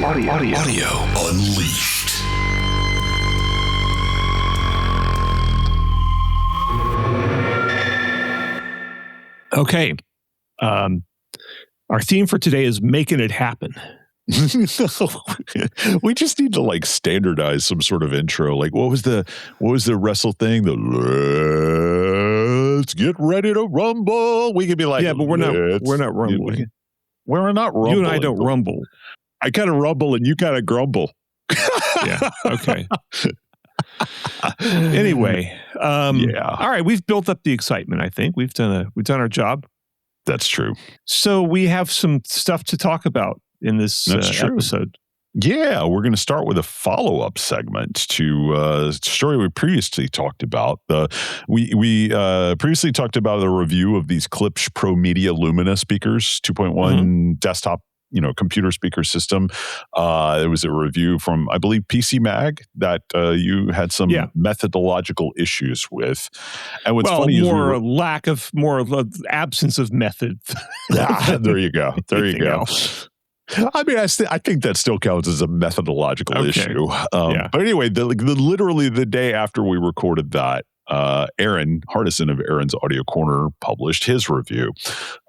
Audio unleashed. Okay. Our theme for today is making it happen. We just need to standardize some sort of intro. What was the wrestle thing? Let's get ready to rumble. We could be like, yeah, but we're not rumbling. We're not rumbling. You and I don't rumble. I kind of rumble and you kind of grumble. Yeah. Okay. Anyway. Yeah. All right. We've built up the excitement. I think we've done our job. That's true. So we have some stuff to talk about in this episode. Yeah, we're going to start with a follow-up segment to a story we previously talked about. We previously talked about a review of these Klipsch ProMedia Lumina speakers, 2.1 desktop, computer speaker system. It was a review from, I believe, PC Mag that you had some methodological issues with. And what's funny is absence of method. There you go. There you go. I mean, I think that still counts as a methodological issue. But anyway, literally the day after we recorded that, Erin, Hardison of Erin's Audio Corner, published his review.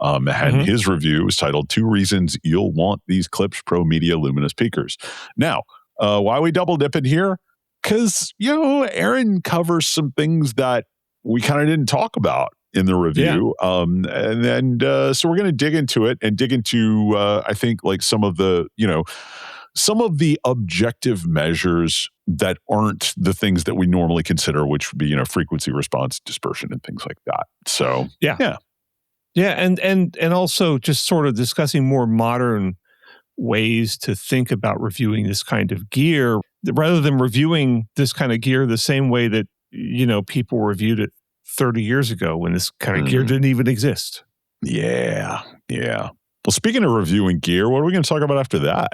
And his review was titled 2 Reasons You'll Want These Klipsch ProMedia Lumina Speakers. Now, why are we double dipping here? Because, Erin covers some things that we kind of didn't talk about in the review. So we're going to dig into it and dig into, I think, some of the objective measures that aren't the things that we normally consider, which would be, frequency response, dispersion, and things like that. So, yeah. And also just sort of discussing more modern ways to think about reviewing this kind of gear, rather than reviewing this kind of gear the same way that, people reviewed it 30 years ago when this kind of gear didn't even exist. Yeah. Well, speaking of reviewing gear, what are we going to talk about after that?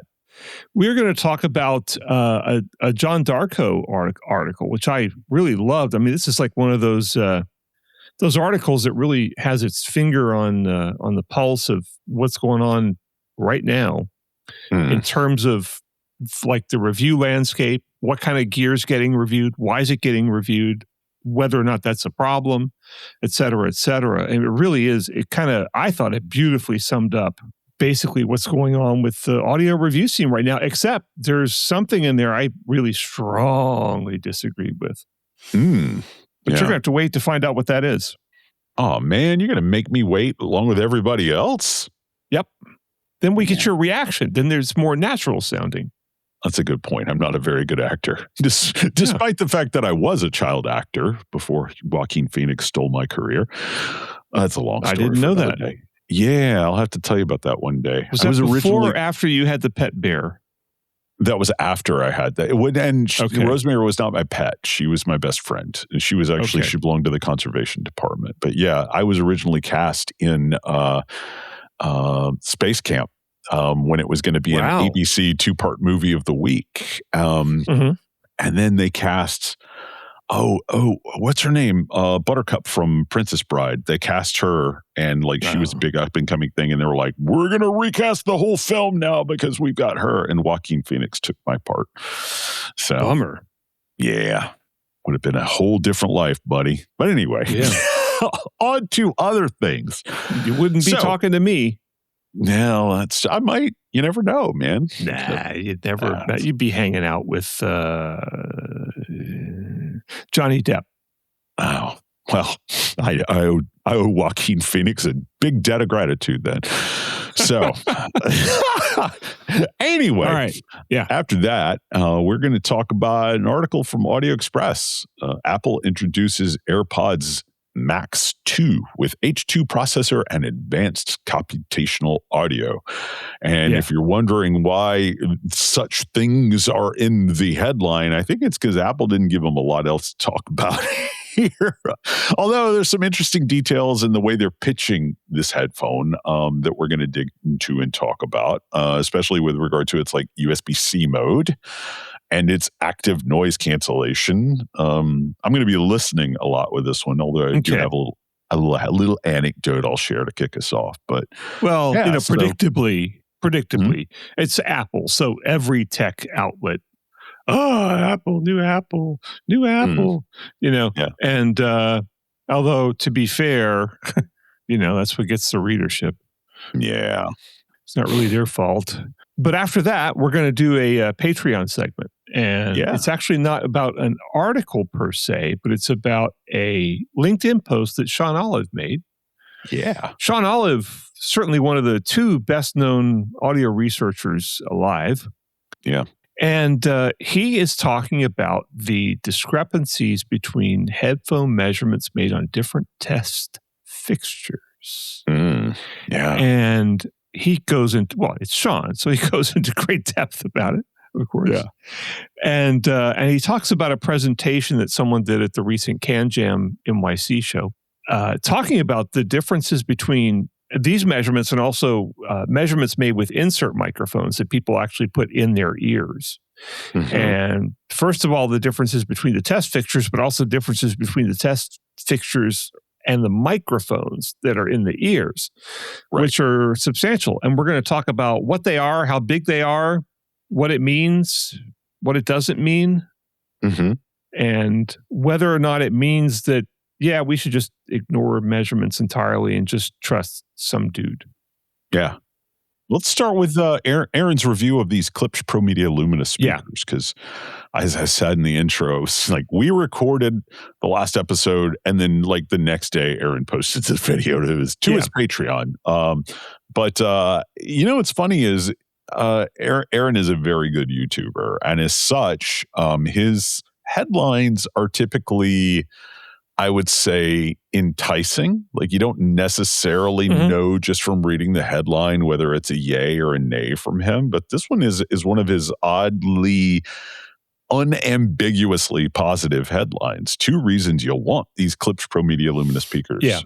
We're going to talk about a John Darko article, which I really loved. I mean, this is like one of those articles that really has its finger on the pulse of what's going on right now in terms of the review landscape, what kind of gear is getting reviewed, why is it getting reviewed, whether or not that's a problem, et cetera, et cetera. And it really is, I thought it beautifully summed up basically what's going on with the audio review scene right now, except there's something in there I really strongly disagreed with. But you're going to have to wait to find out what that is. Oh, man, you're going to make me wait along with everybody else? Yep. Then we get your reaction. Then there's more natural sounding. That's a good point. I'm not a very good actor, despite the fact that I was a child actor before Joaquin Phoenix stole my career. That's a long story. I didn't know that. Day. Yeah, I'll have to tell you about that one day. Was that before or after you had the pet bear? That was after I had that. Rosemary was not my pet. She was my best friend. And she was actually, she belonged to the conservation department. But yeah, I was originally cast in Space Camp. When it was going to be an ABC 2-part movie of the week. And then they cast, what's her name? Buttercup from Princess Bride. They cast her and she was a big up and coming thing. And they were like, we're going to recast the whole film now because we've got her. And Joaquin Phoenix took my part. So, bummer. Yeah. Would have been a whole different life, buddy. But anyway, on to other things. You wouldn't be talking to me. No, I might. You never know, man. Nah, you'd never. You'd be hanging out with Johnny Depp. Oh, well, I owe Joaquin Phoenix a big debt of gratitude then. So, anyway, all right. Yeah. After that, we're going to talk about an article from Audio Express. Apple introduces AirPods Max 2 with H2 processor and advanced computational audio. And if you're wondering why such things are in the headline, I think it's because Apple didn't give them a lot else to talk about here. Although there's some interesting details in the way they're pitching this headphone that we're going to dig into and talk about, especially with regard to its USB-C mode and its active noise cancellation. I'm going to be listening a lot with this one, although I do have a little anecdote I'll share to kick us off. But predictably, predictably. It's Apple. So every tech outlet, Apple, new Apple, new Apple, Yeah. And although, to be fair, that's what gets the readership. Yeah. It's not really their fault. But after that, we're going to do a Patreon segment. And it's actually not about an article per se, but it's about a LinkedIn post that Sean Olive made. Yeah. Sean Olive, certainly one of the two best-known audio researchers alive. Yeah. And he is talking about the discrepancies between headphone measurements made on different test fixtures. Yeah. And he goes into, it's Sean, so he goes into great depth about it, of course. Yeah. And he talks about a presentation that someone did at the recent Can Jam NYC show, talking about the differences between these measurements and also measurements made with insert microphones that people actually put in their ears. And first of all, the differences between the test fixtures, but also differences between the test fixtures and the microphones that are in the ears, which are substantial. And we're going to talk about what they are, how big they are, what it means, what it doesn't mean, and whether or not it means that, we should just ignore measurements entirely and just trust some dude. Yeah. Let's start with Erin's review of these Klipsch ProMedia Lumina speakers, because as I said in the intro, it's like we recorded the last episode, and then like the next day, Erin posted this video to his Patreon. But what's funny is Erin is a very good YouTuber, and as such, his headlines are typically, I would say, enticing. Like you don't necessarily know just from reading the headline whether it's a yay or a nay from him. But this one is one of his oddly, unambiguously positive headlines. 2 reasons you'll want these Klipsch ProMedia Lumina speakers. Yeah.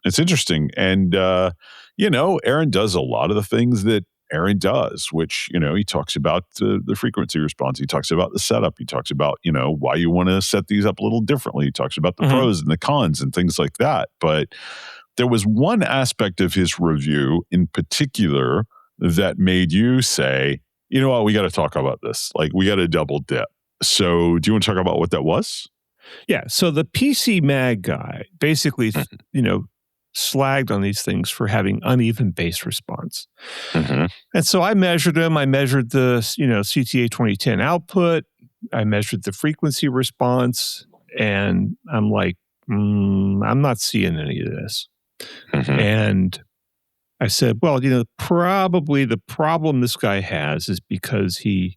It's interesting. And, Erin does a lot of the things that Erin does, which, he talks about the frequency response. He talks about the setup. He talks about, why you want to set these up a little differently. He talks about the pros and the cons and things like that. But there was one aspect of his review in particular that made you say, you know what, we got to talk about this. Like, we got to double dip. So do you want to talk about what that was? Yeah. So the PC Mag guy basically, slagged on these things for having uneven bass response. And so I measured them. I measured the, CTA 2010 output. I measured the frequency response. And I'm like, I'm not seeing any of this. And I said, well, probably the problem this guy has is because he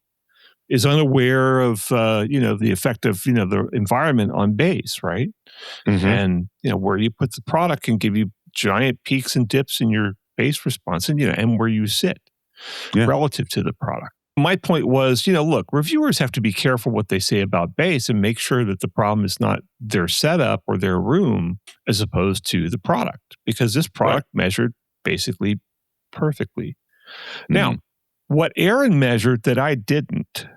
is unaware of, the effect of, the environment on bass, right? And, where you put the product can give you giant peaks and dips in your bass response and where you sit relative to the product. My point was, look, reviewers have to be careful what they say about bass and make sure that the problem is not their setup or their room as opposed to the product, because this product measured basically perfectly. Now, what Erin measured that I didn't,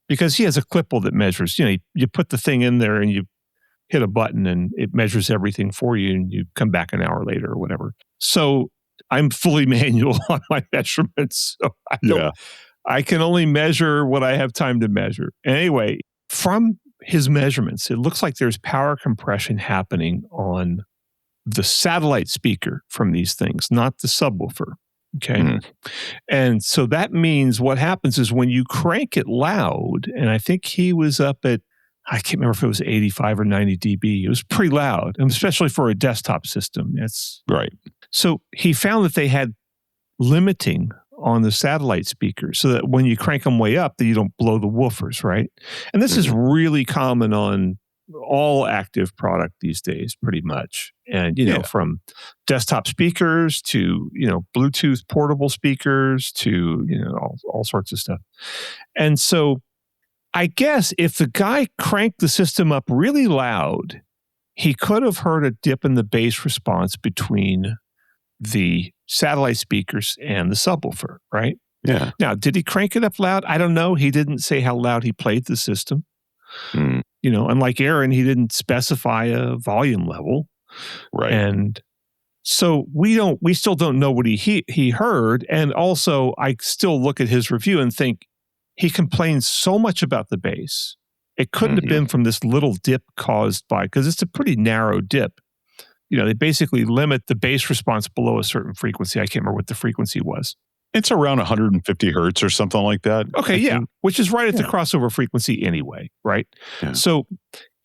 because he has a Klipsch that measures, you put the thing in there and you hit a button and it measures everything for you and you come back an hour later or whatever. So I'm fully manual on my measurements. So I can only measure what I have time to measure. Anyway, from his measurements, it looks like there's power compression happening on the satellite speaker from these things, not the subwoofer. Okay. And so that means what happens is when you crank it loud, and I think he was up at, I can't remember if it was 85 or 90 dB. It was pretty loud, and especially for a desktop system. It's right. So he found that they had limiting on the satellite speakers so that when you crank them way up, that you don't blow the woofers, right? And this is really common on all active product these days, pretty much. And, from desktop speakers to, Bluetooth portable speakers to, all sorts of stuff. And so I guess if the guy cranked the system up really loud, he could have heard a dip in the bass response between the satellite speakers and the subwoofer, right? Yeah. Now, did he crank it up loud? I don't know. He didn't say how loud he played the system. Unlike Erin, he didn't specify a volume level. Right. And So we still don't know what he heard. And also I still look at his review and think he complains so much about the bass. It couldn't have been from this little dip caused by, because it's a pretty narrow dip. They basically limit the bass response below a certain frequency. I can't remember what the frequency was. It's around 150 hertz or something like that. Okay, yeah, which is right at the crossover frequency anyway, right? Yeah. So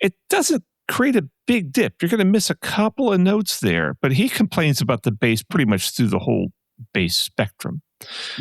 it doesn't create a big dip. You're going to miss a couple of notes there, but he complains about the bass pretty much through the whole bass spectrum.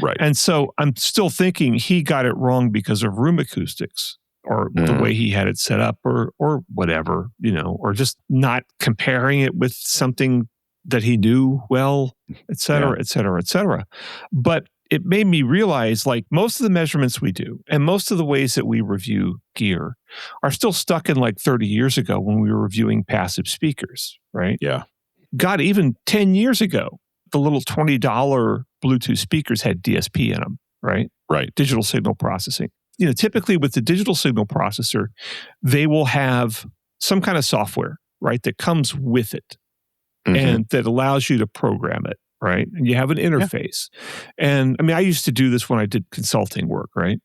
Right. And so I'm still thinking he got it wrong because of room acoustics or the way he had it set up or whatever, or just not comparing it with something that he knew well, et cetera, et cetera, et cetera. But it made me realize, like, most of the measurements we do and most of the ways that we review gear are still stuck in like 30 years ago when we were reviewing passive speakers, right? Yeah. God, even 10 years ago, the little $20 Bluetooth speakers had DSP in them, right? Right. Digital signal processing. Typically with the digital signal processor, they will have some kind of software, right, that comes with it and that allows you to program it, right? And you have an interface. Yeah. And I mean, I used to do this when I did consulting work, right?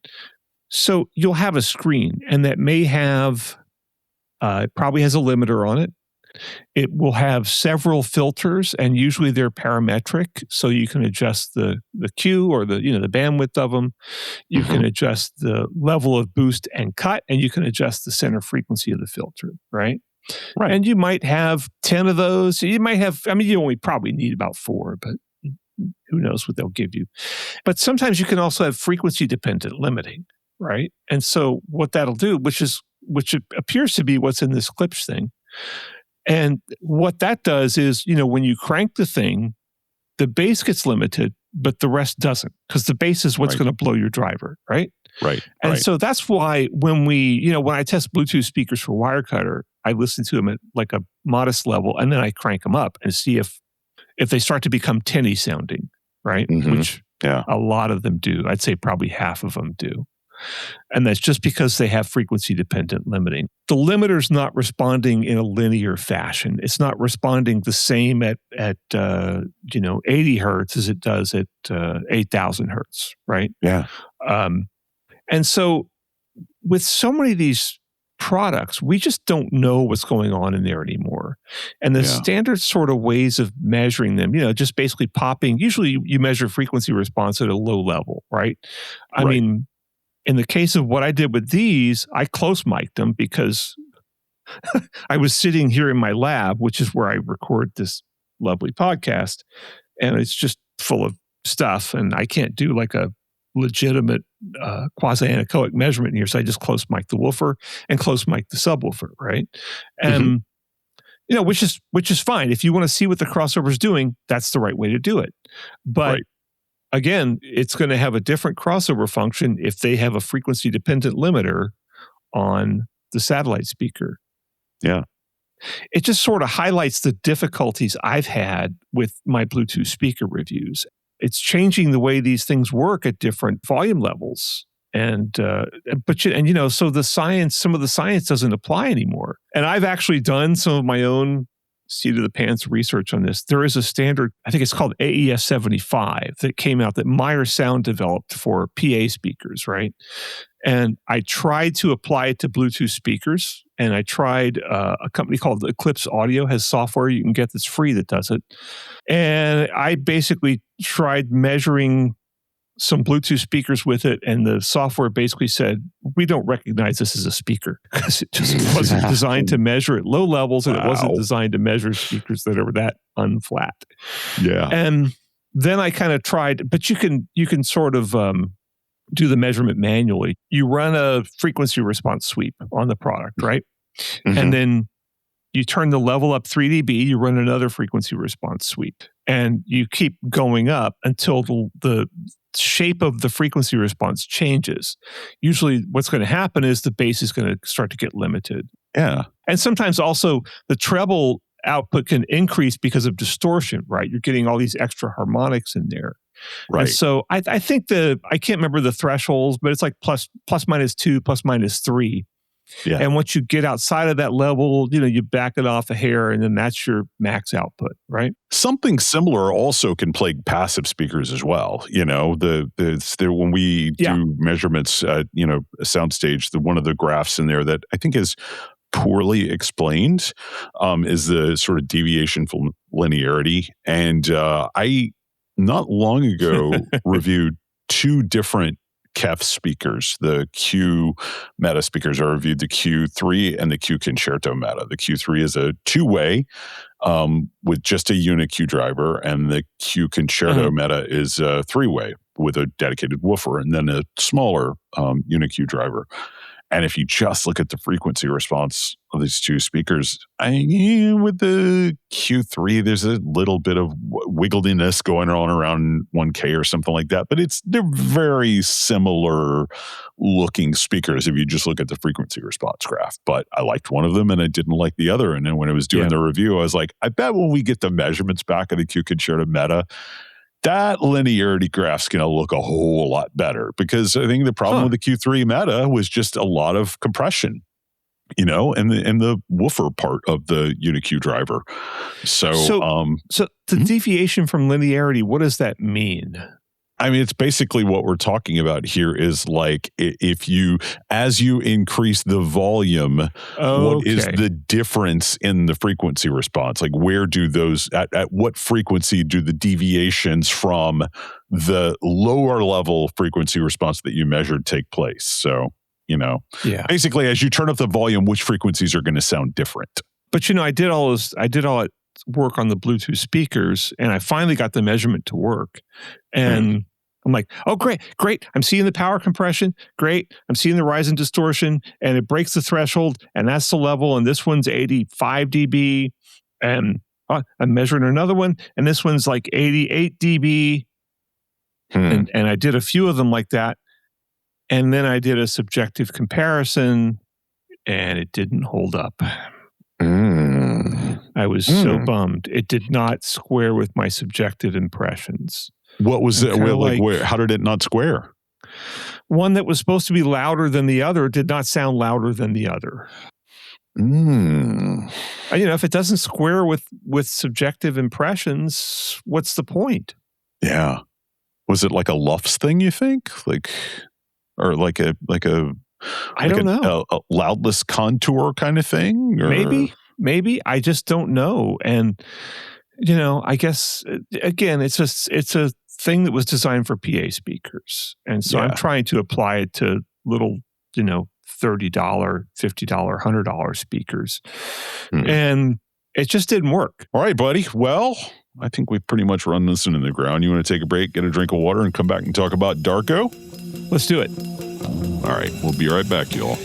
So you'll have a screen and that may have, it probably has a limiter on it. It will have several filters and usually they're parametric. So you can adjust the Q or the bandwidth of them. You can adjust the level of boost and cut, and you can adjust the center frequency of the filter, right? Right. And you might have 10 of those. You might have, you only probably need about 4, but who knows what they'll give you. But sometimes you can also have frequency dependent limiting, right? And so what that'll do, which appears to be what's in this Klipsch thing. And what that does is, when you crank the thing, the bass gets limited, but the rest doesn't, because the bass is what's going to blow your driver, right? Right. And so that's why when when I test Bluetooth speakers for Wirecutter, I listen to them at like a modest level, and then I crank them up and see if they start to become tinny sounding, right? Which a lot of them do. I'd say probably half of them do. And that's just because they have frequency-dependent limiting. The limiter's not responding in a linear fashion. It's not responding the same at 80 hertz as it does at 8,000 hertz, right? Yeah. And so with so many of these products, we just don't know what's going on in there anymore. And the standard sort of ways of measuring them, just basically popping, usually you measure frequency response at a low level, right? I mean, in the case of what I did with these, I close mic'd them because I was sitting here in my lab, which is where I record this lovely podcast, and it's just full of stuff, and I can't do like a legitimate quasi-anechoic measurement here, so I just close mic the woofer and close mic the subwoofer, right? And which is fine. If you want to see what the crossover is doing, that's the right way to do it. But again, it's going to have a different crossover function if they have a frequency-dependent limiter on the satellite speaker. Yeah. It just sort of highlights the difficulties I've had with my Bluetooth speaker reviews. It's changing the way these things work at different volume levels. And, so some of the science doesn't apply anymore. And I've actually done some of my own seat of the pants research on this. There is a standard, I think it's called AES 75, that came out that Meyer Sound developed for PA speakers, right? And I tried to apply it to Bluetooth speakers, and I tried a company called Eclipse Audio has software you can get that's free that does it. And I basically tried measuring some Bluetooth speakers with it, and the software basically said, we don't recognize this as a speaker because it just wasn't designed to measure at low levels, and it wasn't designed to measure speakers that are that unflat. Yeah. And then I kind of tried, but you can sort of do the measurement manually. You run a frequency response sweep on the product, right? And then you turn the level up 3 dB, you run another frequency response sweep, and you keep going up until the shape of the frequency response changes. Usually what's going to happen is the bass is going to start to get limited. Yeah. And sometimes also the treble output can increase because of distortion, right? You're getting all these extra harmonics in there. Right. And so I think I can't remember the thresholds, but it's like plus minus 2, plus minus 3 Yeah. And once you get outside of that level, you back it off a hair, and then that's your max output, right? Something similar also can plague passive speakers as well. When we do measurements at, a soundstage, one of the graphs in there that I think is poorly explained is the sort of deviation from linearity. And I, not long ago, reviewed two different KEF speakers. The Q Meta speakers. I reviewed the Q3 and the Q Concerto Meta. The Q3 is a two-way with just a UniQ driver, and the Q Concerto Meta is a three-way with a dedicated woofer and then a smaller UniQ driver. And if you just look at the frequency response of these two speakers, with the Q3, there's a little bit of wiggliness going on around 1K or something like that. But they're very similar looking speakers if you just look at the frequency response graph. But I liked one of them and I didn't like the other. And then when I was doing the review, I was like, I bet when we get the measurements back of the Q Concerto Meta, that linearity graph's going to look a whole lot better, because I think the problem with the Q3 Meta was just a lot of compression, and the woofer part of the UniQ driver. So the deviation from linearity, what does that mean? I mean, it's basically what we're talking about here is like as you increase the volume, what is the difference in the frequency response? Like where do those, at what frequency do the deviations from the lower level frequency response that you measured take place? So, basically as you turn up the volume, which frequencies are going to sound different? But, I did all that work on the Bluetooth speakers, and I finally got the measurement to work. And I'm like, oh, great. I'm seeing the power compression. Great. I'm seeing the rise in distortion, and it breaks the threshold, and that's the level. And this one's 85 dB. And I'm measuring another one, and this one's like 88 dB. And I did a few of them like that. And then I did a subjective comparison, and it didn't hold up. I was so bummed. It did not square with my subjective impressions. What was it? How did it not square? One that was supposed to be louder than the other did not sound louder than the other. If it doesn't square with subjective impressions, what's the point? Yeah. Was it like a LUFS thing, you think? Or like a I don't know. A loudness contour kind of thing? Or? Maybe. I just don't know. And, I guess, again, it's a thing that was designed for PA speakers. And so I'm trying to apply it to little, $30, $50, $100 speakers. And it just didn't work. All right, buddy. Well, I think we've pretty much run this into the ground. You want to take a break, get a drink of water, and come back and talk about Darko? Let's do it. All right. We'll be right back, y'all.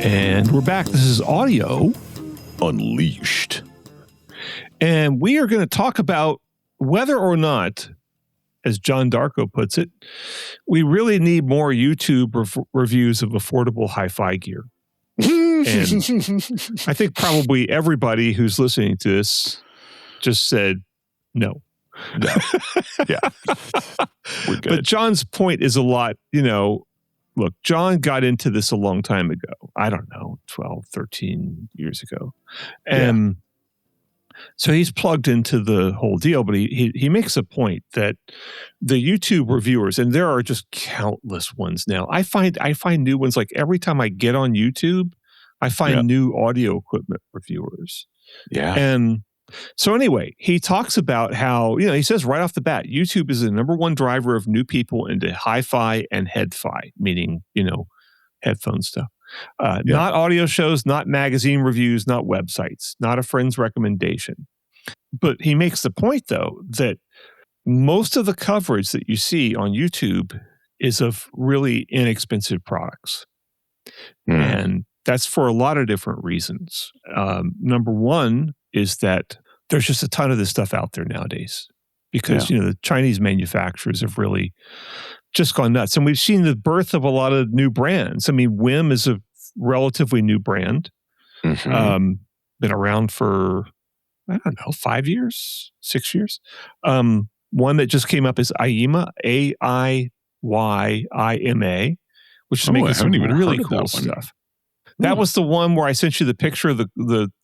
And we're back. This is Audio Unleashed. And we are going to talk about whether or not, as John Darko puts it, we really need more YouTube reviews of affordable hi-fi gear. And I think probably everybody who's listening to this just said no. Yeah. We're good. But John's point is a lot, look, John got into this a long time ago. I don't know, 12, 13 years ago. And so he's plugged into the whole deal, but he makes a point that the YouTube reviewers, and there are just countless ones now. I find new ones, like every time I get on YouTube, I find new audio equipment reviewers. Yeah. And so anyway, he talks about how, he says right off the bat, YouTube is the number one driver of new people into hi-fi and head-fi, meaning, headphone stuff. Not audio shows, not magazine reviews, not websites, not a friend's recommendation. But he makes the point, though, that most of the coverage that you see on YouTube is of really inexpensive products. And that's for a lot of different reasons. Number one is that there's just a ton of this stuff out there nowadays because, the Chinese manufacturers have really just gone nuts. And we've seen the birth of a lot of new brands. I mean, Wim is a relatively new brand. Been around for, I don't know, 5 years, 6 years. One that just came up is Aiyima, Aiyima, which is making some really cool stuff. That was the one where I sent you the picture of the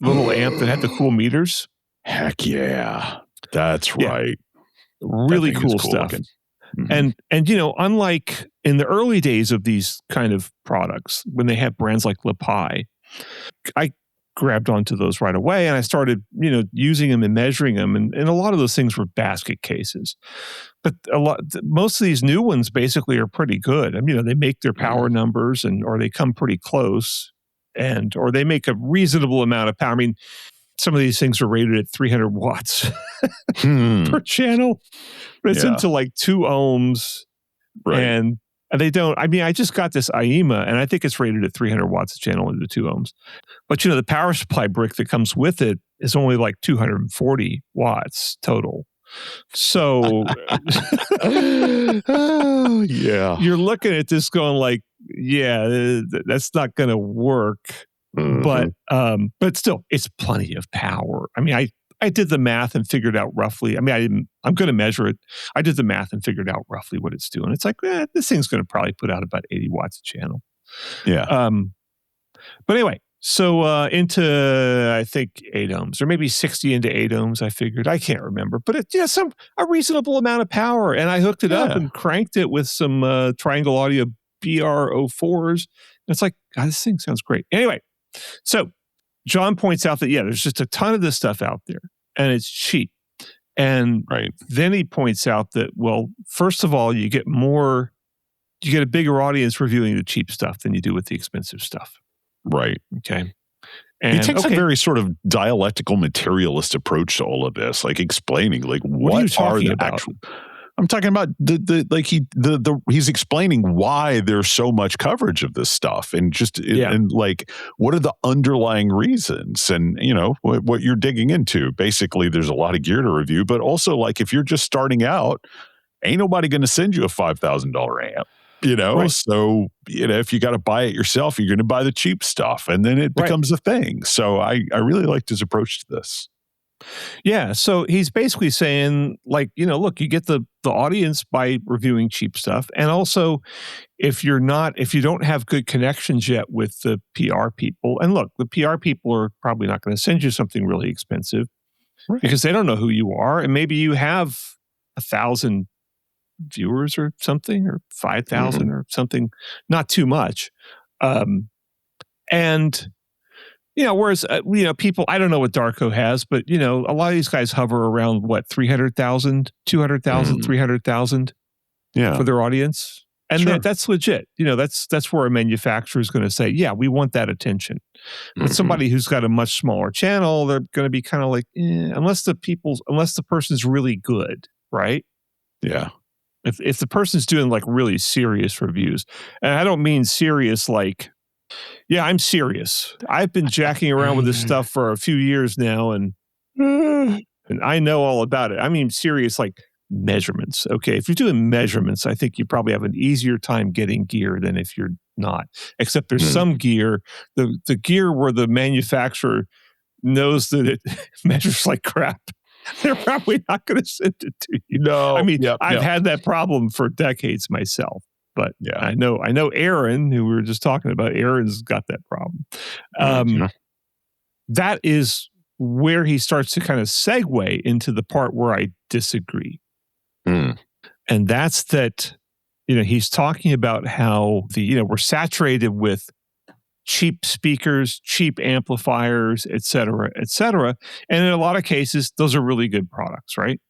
little amp that had the cool meters. Heck yeah. That's right. Really cool stuff. And unlike in the early days of these kind of products, when they had brands like Lepai, I grabbed onto those right away and I started, using them and measuring them. And a lot of those things were basket cases. But most of these new ones basically are pretty good. I mean, they make their power numbers or they come pretty close or they make a reasonable amount of power. I mean, some of these things are rated at 300 watts per channel, but it's into like 2 ohms. Right. And they don't, I just got this Aiyima and I think it's rated at 300 watts a channel into 2 ohms. But, the power supply brick that comes with it is only like 240 watts total. So, you're looking at this going like, that's not going to work. But still, it's plenty of power. I mean, I did the math and figured out roughly. I mean, I'm going to measure it. I did the math and figured out roughly what it's doing. It's like, this thing's going to probably put out about 80 watts a channel. Yeah. But anyway, so into, I think, 8 ohms or maybe 60 into 8 ohms, I figured. I can't remember. But it's a reasonable amount of power. And I hooked it up and cranked it with some Triangle Audio BR04s. And it's like, God, this thing sounds great. Anyway, so John points out that, there's just a ton of this stuff out there and it's cheap. And then he points out that, well, first of all, you get a bigger audience reviewing the cheap stuff than you do with the expensive stuff. Right. Okay. And he takes a very sort of dialectical materialist approach to all of this, like explaining like what are you talking about? Actual. I'm talking about he's explaining why there's so much coverage of this stuff and and like what are the underlying reasons and what you're digging into. Basically, there's a lot of gear to review, but also like if you're just starting out, ain't nobody going to send you a $5,000 amp. So if you got to buy it yourself, you're going to buy the cheap stuff, and then it becomes a thing. So I really liked his approach to this. Yeah, so he's basically saying, like, look, you get the audience by reviewing cheap stuff, and also if you don't have good connections yet with the PR people, and look, the PR people are probably not going to send you something really expensive because they don't know who you are, and maybe you have 1,000 viewers or something, or 5,000 or something, not too much, and. Whereas, people, I don't know what Darko has, but, a lot of these guys hover around, 300,000, 200,000, 300,000 for their audience. And that's legit. That's where a manufacturer is going to say, yeah, we want that attention. But somebody who's got a much smaller channel, they're going to be kind of like, unless the person's really good, right? Yeah. If the person's doing like really serious reviews, and I don't mean serious like, yeah, I'm serious. I've been jacking around with this stuff for a few years now, and I know all about it. I mean, serious like measurements. Okay, if you're doing measurements, I think you probably have an easier time getting gear than if you're not. Except there's some gear, the gear where the manufacturer knows that it measures like crap. They're probably not going to send it to you. No, I mean, I've had that problem for decades myself. But I know Erin, who we were just talking about, Erin's got that problem. That is where he starts to kind of segue into the part where I disagree. And that's that, he's talking about how we're saturated with cheap speakers, cheap amplifiers, et cetera, et cetera. And in a lot of cases, those are really good products, right?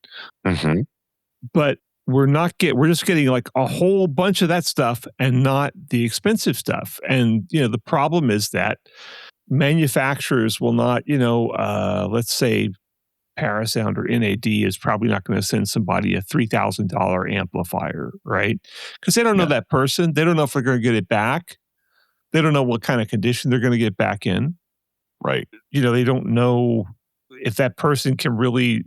But we're just getting like a whole bunch of that stuff and not the expensive stuff. And, the problem is that manufacturers will not, let's say Parasound or NAD is probably not going to send somebody a $3,000 amplifier, right? Because they don't know that person. They don't know if they're going to get it back. They don't know what kind of condition they're going to get back in. Right. They don't know if that person can really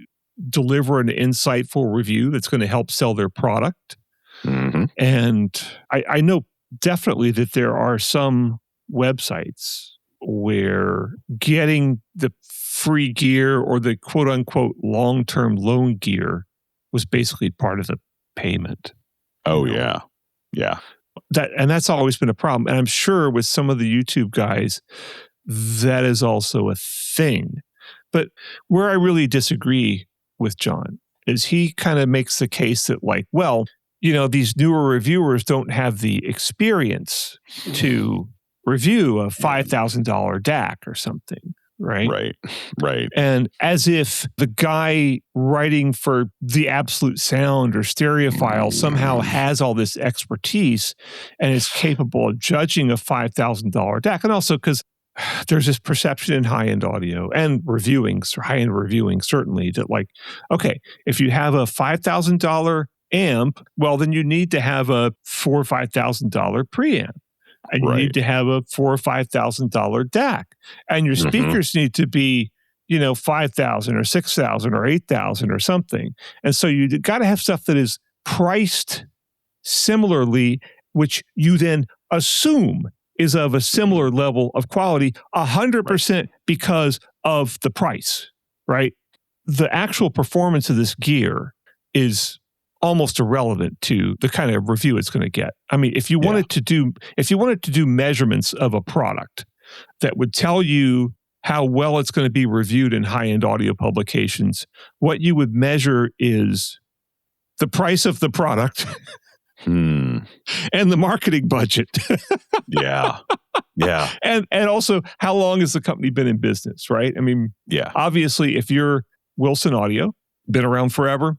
deliver an insightful review that's going to help sell their product. Mm-hmm. And I know definitely that there are some websites where getting the free gear or the quote unquote long-term loan gear was basically part of the payment. Oh, yeah. Yeah. That's always been a problem. And I'm sure with some of the YouTube guys, that is also a thing. But where I really disagree with John is he kind of makes the case that these newer reviewers don't have the experience to review a $5,000 DAC or something, right? Right. And as if the guy writing for the Absolute Sound or Stereophile somehow has all this expertise and is capable of judging a $5,000 DAC. And also because there's this perception in high-end audio and high-end reviewing certainly that if you have a $5,000 amp, well, then you need to have a $4,000 or $5,000 preamp. And you need to have a $4,000 or $5,000 DAC. And your speakers need to be, $5,000 or $6,000 or $8,000 or something. And so you got to have stuff that is priced similarly, which you then assume is of a similar level of quality, 100% because of the price, right? The actual performance of this gear is almost irrelevant to the kind of review it's going to get. I mean, if you wanted to do measurements of a product that would tell you how well it's going to be reviewed in high-end audio publications, what you would measure is the price of the product and the marketing budget. Yeah. And also, how long has the company been in business, right? I mean, obviously, if you're Wilson Audio, been around forever,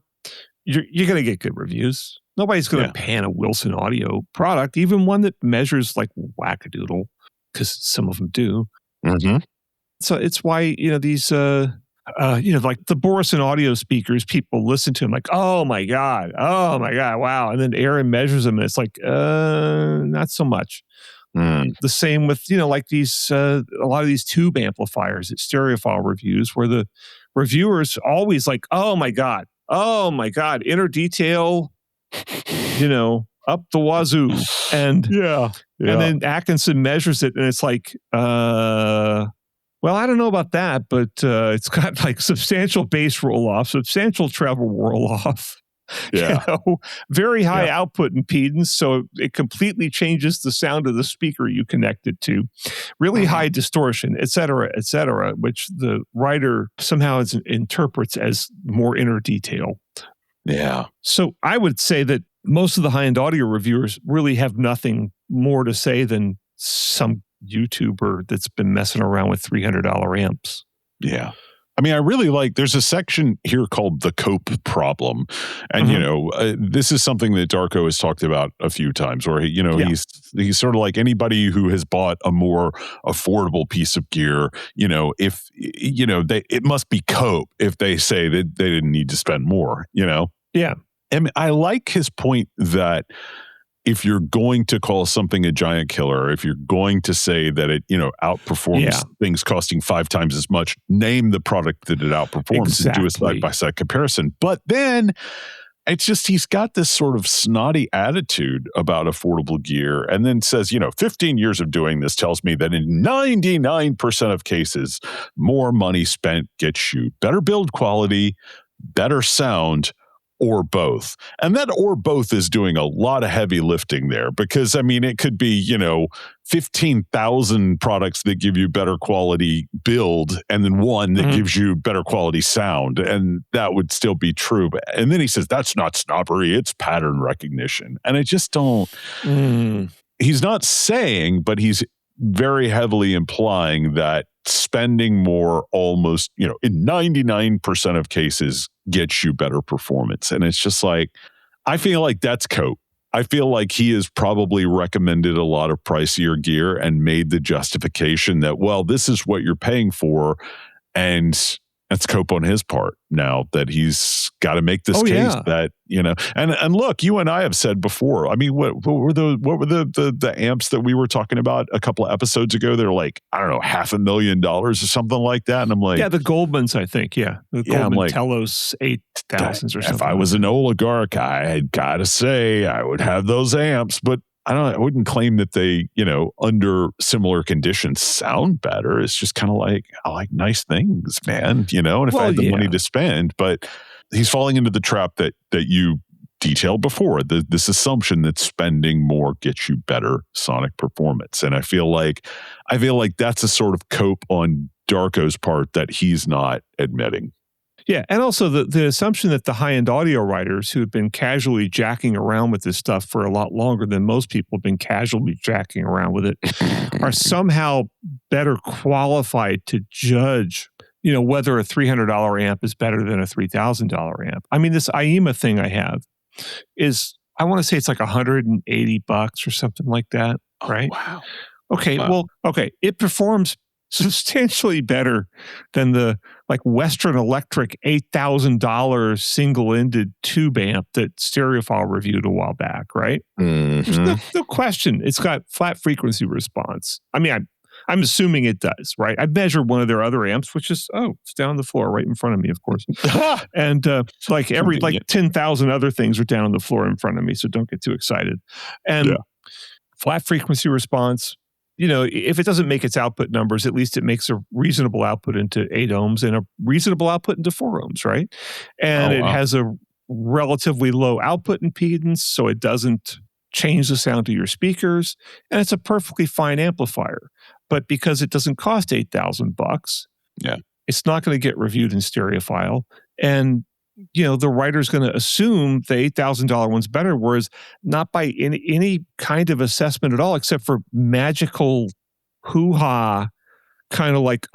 you're going to get good reviews. Nobody's going to pan a Wilson Audio product, even one that measures like wackadoodle, because some of them do. Mm-hmm. So it's why, these, like the Borison audio speakers, people listen to them like, oh my God, wow. And then Erin measures them and it's like, not so much. The same with, like these, a lot of these tube amplifiers at Stereophile reviews where the reviewers always like, oh my God, inner detail, up the wazoo. And and then Atkinson measures it and it's like, well, I don't know about that, but it's got like substantial bass roll off, substantial treble roll off. Very high output impedance, so it completely changes the sound of the speaker you connect it to. Really high distortion, et cetera, which the writer somehow interprets as more inner detail. Yeah. So I would say that most of the high-end audio reviewers really have nothing more to say than some YouTuber that's been messing around with $300 amps. Yeah. I mean, I really there's a section here called the cope problem. And, this is something that Darko has talked about a few times where, he's sort of like anybody who has bought a more affordable piece of gear, if, it must be cope if they say that they didn't need to spend more, Yeah. And I like his point that if you're going to call something a giant killer, if you're going to say that it, outperforms things costing 5 times as much, name the product that it outperforms and do a side-by-side comparison. But then it's just he's got this sort of snotty attitude about affordable gear and then says, 15 years of doing this tells me that in 99% of cases, more money spent gets you better build quality, better sound, or both. And that or both is doing a lot of heavy lifting there because, I mean, it could be, 15,000 products that give you better quality build and then one that gives you better quality sound. And that would still be true. And then he says, that's not snobbery, it's pattern recognition. And I just don't, he's not saying, but he's very heavily implying that spending more almost, in 99% of cases gets you better performance. And it's just like, I feel like that's cope. I feel like he has probably recommended a lot of pricier gear and made the justification that, well, this is what you're paying for. And that's cope on his part now that he's got to make this case that, and look, you and I have said before, I mean, what were the amps that we were talking about a couple of episodes ago? They're like, I don't know, $500,000 or something like that. And I'm like, the Goldmans, I think. Yeah. The Goldman Telos 8000s or something. If I was an oligarch, I had got to say I would have those amps, but I wouldn't claim that they, under similar conditions sound better. It's just kind of like, I like nice things, man, and if I had the money to spend, but he's falling into the trap that you detailed before, this assumption that spending more gets you better sonic performance. And I feel like that's a sort of cope on Darko's part that he's not admitting. Yeah, and also the assumption that the high-end audio writers who have been casually jacking around with this stuff for a lot longer than most people have been casually jacking around with it are somehow better qualified to judge, whether a $300 amp is better than a $3,000 amp. I mean, this IEMA thing I have is, I want to say it's like $180 or something like that, right? Oh, wow. Okay, wow. It performs substantially better than the Western Electric $8,000 single-ended tube amp that Stereophile reviewed a while back, right? Mm-hmm. There's no question. It's got flat frequency response. I mean, I'm assuming it does, right? I measured one of their other amps, which is, it's down on the floor right in front of me, of course. And 10,000 other things are down on the floor in front of me, so don't get too excited. And flat frequency response, if it doesn't make its output numbers, at least it makes a reasonable output into 8 ohms and a reasonable output into 4 ohms, right? And it has a relatively low output impedance, so it doesn't change the sound of your speakers, and it's a perfectly fine amplifier. But because it doesn't cost $8,000, it's not going to get reviewed in Stereophile, and the writer's going to assume the $8,000 one's better, whereas not by any kind of assessment at all, except for magical hoo-ha, kind of like,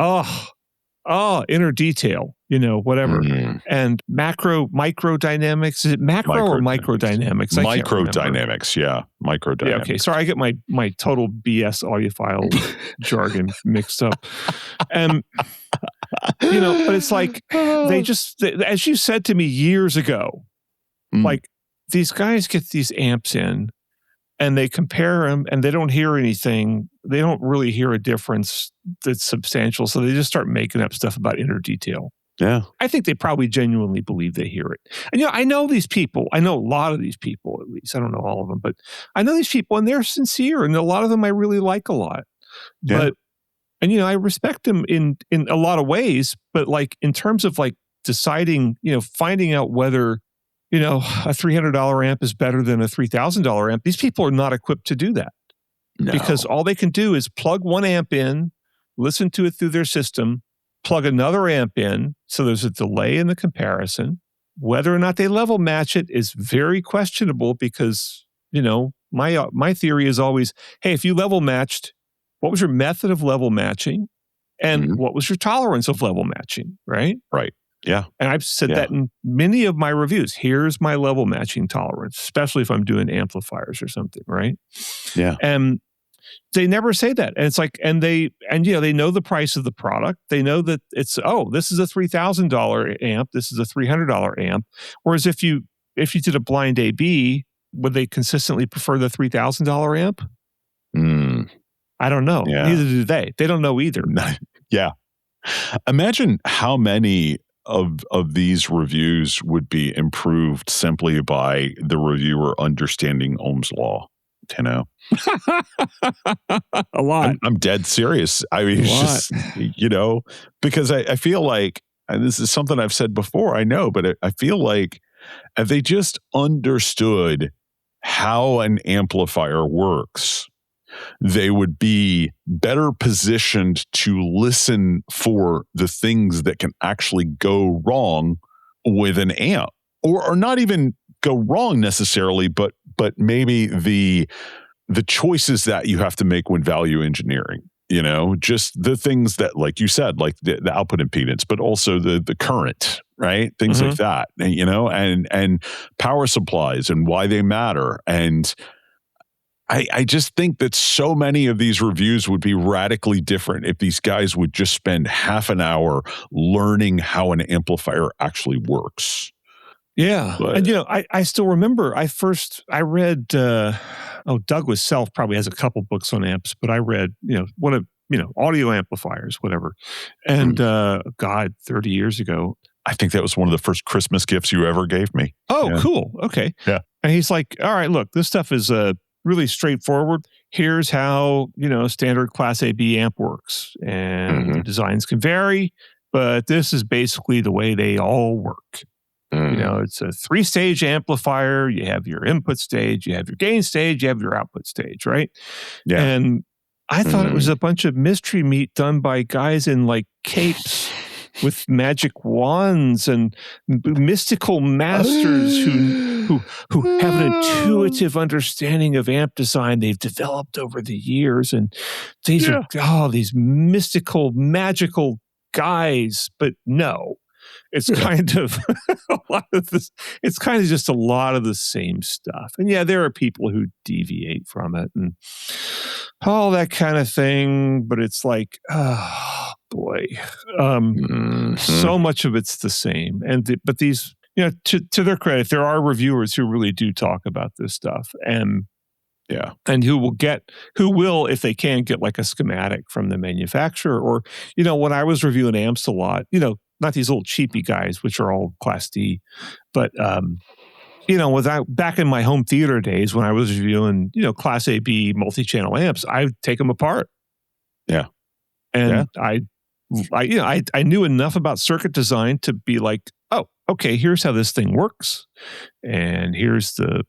inner detail, whatever. And micro dynamics. Is it macro or microdynamics? Microdynamics, microdynamics. Yeah, okay. Sorry, I get my total BS audiophile jargon mixed up. But it's like they just, as you said to me years ago, like these guys get these amps in and they compare them and they don't hear anything. They don't really hear a difference that's substantial. So they just start making up stuff about inner detail. Yeah. I think they probably genuinely believe they hear it. And, I know these people. I know a lot of these people, at least. I don't know all of them, but I know these people and they're sincere. And a lot of them I really like a lot. Yeah. And, I respect them in a lot of ways, but in terms of deciding, finding out whether, a $300 amp is better than a $3,000 amp, these people are not equipped to do that. No. Because all they can do is plug one amp in, listen to it through their system, plug another amp in, so there's a delay in the comparison. Whether or not they level match it is very questionable because, my theory is always, hey, if you level matched, what was your method of level matching? And what was your tolerance of level matching, right? Right. Yeah. And I've said that in many of my reviews. Here's my level matching tolerance, especially if I'm doing amplifiers or something, right? Yeah. And they never say that. And it's like, they know the price of the product. They know that it's, this is a $3,000 amp. This is a $300 amp. Whereas if you did a blind A/B, would they consistently prefer the $3,000 amp? I don't know. Yeah. Neither do they. They don't know either. Yeah. Imagine how many of these reviews would be improved simply by the reviewer understanding Ohm's law. A lot. I'm dead serious. I mean, it's just, because I feel like, and this is something I've said before, I know, but I feel like if they just understood how an amplifier works, they would be better positioned to listen for the things that can actually go wrong with an amp, or not even go wrong necessarily, but maybe the choices that you have to make when value engineering, just the things that, like you said, like the output impedance, but also the current, right? Things like that, and power supplies and why they matter. And I just think that so many of these reviews would be radically different if these guys would just spend half an hour learning how an amplifier actually works. Yeah. But, and, I still remember I read, Douglas Self probably has a couple books on amps, but I read, one of, audio amplifiers, whatever. And, 30 years ago. I think that was one of the first Christmas gifts you ever gave me. Oh, cool. Okay. Yeah. And he's like, all right, look, this stuff is really straightforward. Here's how, standard Class A/B amp works. And the designs can vary, but this is basically the way they all work. It's a 3-stage amplifier. You have your input stage, you have your gain stage, you have your output stage, right? Yeah. And I thought it was a bunch of mystery meat done by guys in like capes with magic wands and mystical masters who have an intuitive understanding of amp design they've developed over the years. And these are these mystical, magical guys, but no. It's kind of a lot of this. It's kind of just a lot of the same stuff. And there are people who deviate from it and all that kind of thing. But it's like, oh boy, so much of it's the same. But these, to their credit, there are reviewers who really do talk about this stuff and who will, if they can, get like a schematic from the manufacturer. Or, when I was reviewing amps a lot, not these old cheapy guys, which are all Class D, but, back in my home theater days when I was reviewing, Class A/B multi-channel amps, I would take them apart. Yeah. And I knew enough about circuit design to be like, oh, okay, here's how this thing works. And here's the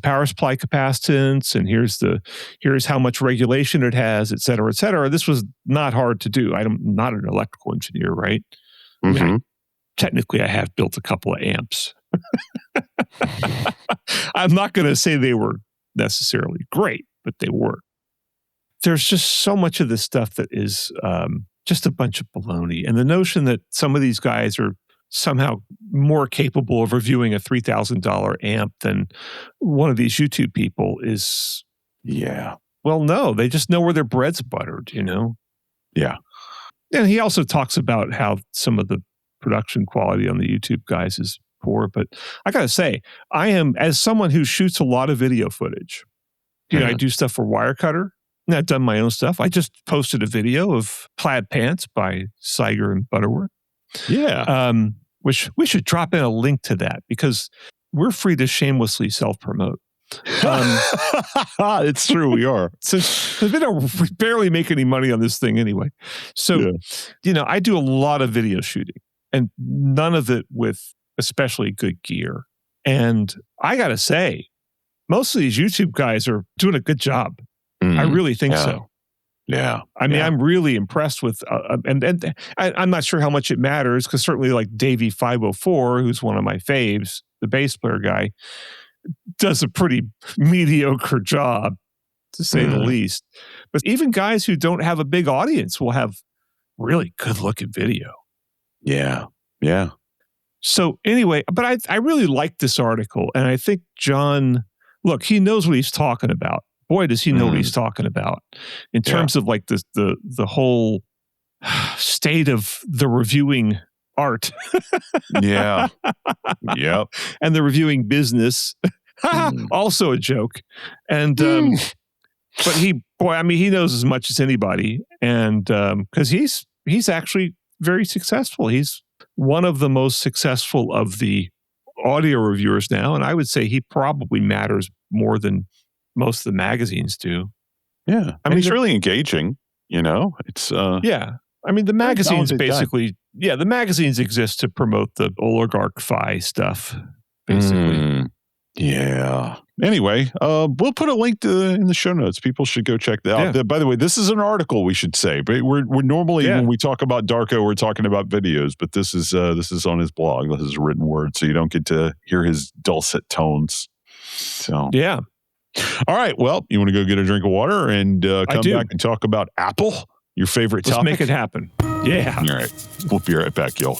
power supply capacitance, and here's how much regulation it has, et cetera, et cetera. This was not hard to do. I'm not an electrical engineer, right? Technically, I have built a couple of amps. I'm not going to say they were necessarily great, but they were. There's just so much of this stuff that is just a bunch of baloney. And the notion that some of these guys are somehow more capable of reviewing a $3,000 amp than one of these YouTube people is, well, no, they just know where their bread's buttered, Yeah. And he also talks about how some of the production quality on the YouTube guys is poor. But I got to say, I am, as someone who shoots a lot of video footage, I do stuff for Wirecutter, and I've done my own stuff. I just posted a video of Plaid Pants by Siger and Butterworth. Yeah. Which we should drop in a link to that because we're free to shamelessly self-promote. It's true, we are. Since we barely make any money on this thing anyway. So, I do a lot of video shooting and none of it with especially good gear. And I got to say, most of these YouTube guys are doing a good job. I really think so. Yeah. I mean, I'm really impressed with, and I'm not sure how much it matters because certainly like Davey 504, who's one of my faves, the bass player guy, does a pretty mediocre job, to say the least. But even guys who don't have a big audience will have really good looking video. Yeah. Yeah. So anyway, but I really like this article. And I think John, look, he knows what he's talking about. Boy, does he know what he's talking about in terms of like the whole state of the reviewing art. Yeah. Yep. And the reviewing business. Also a joke. And but he knows as much as anybody. And because he's actually very successful. He's one of the most successful of the audio reviewers now. And I would say he probably matters more than most of the magazines do. Yeah. I mean, he's really engaging, it's yeah. I mean, the magazines basically, the magazines exist to promote the oligarch fi stuff, basically. Yeah. Anyway, we'll put a link in the show notes. People should go check that out. By the way, this is an article, we should say, but we're normally when we talk about Darko, we're talking about videos, but this is on his blog. This is a written word, so you don't get to hear his dulcet tones. So yeah. All right. Well, you want to go get a drink of water and come back and talk about Apple, your favorite topic? Let's make it happen. Yeah. All right. We'll be right back, y'all.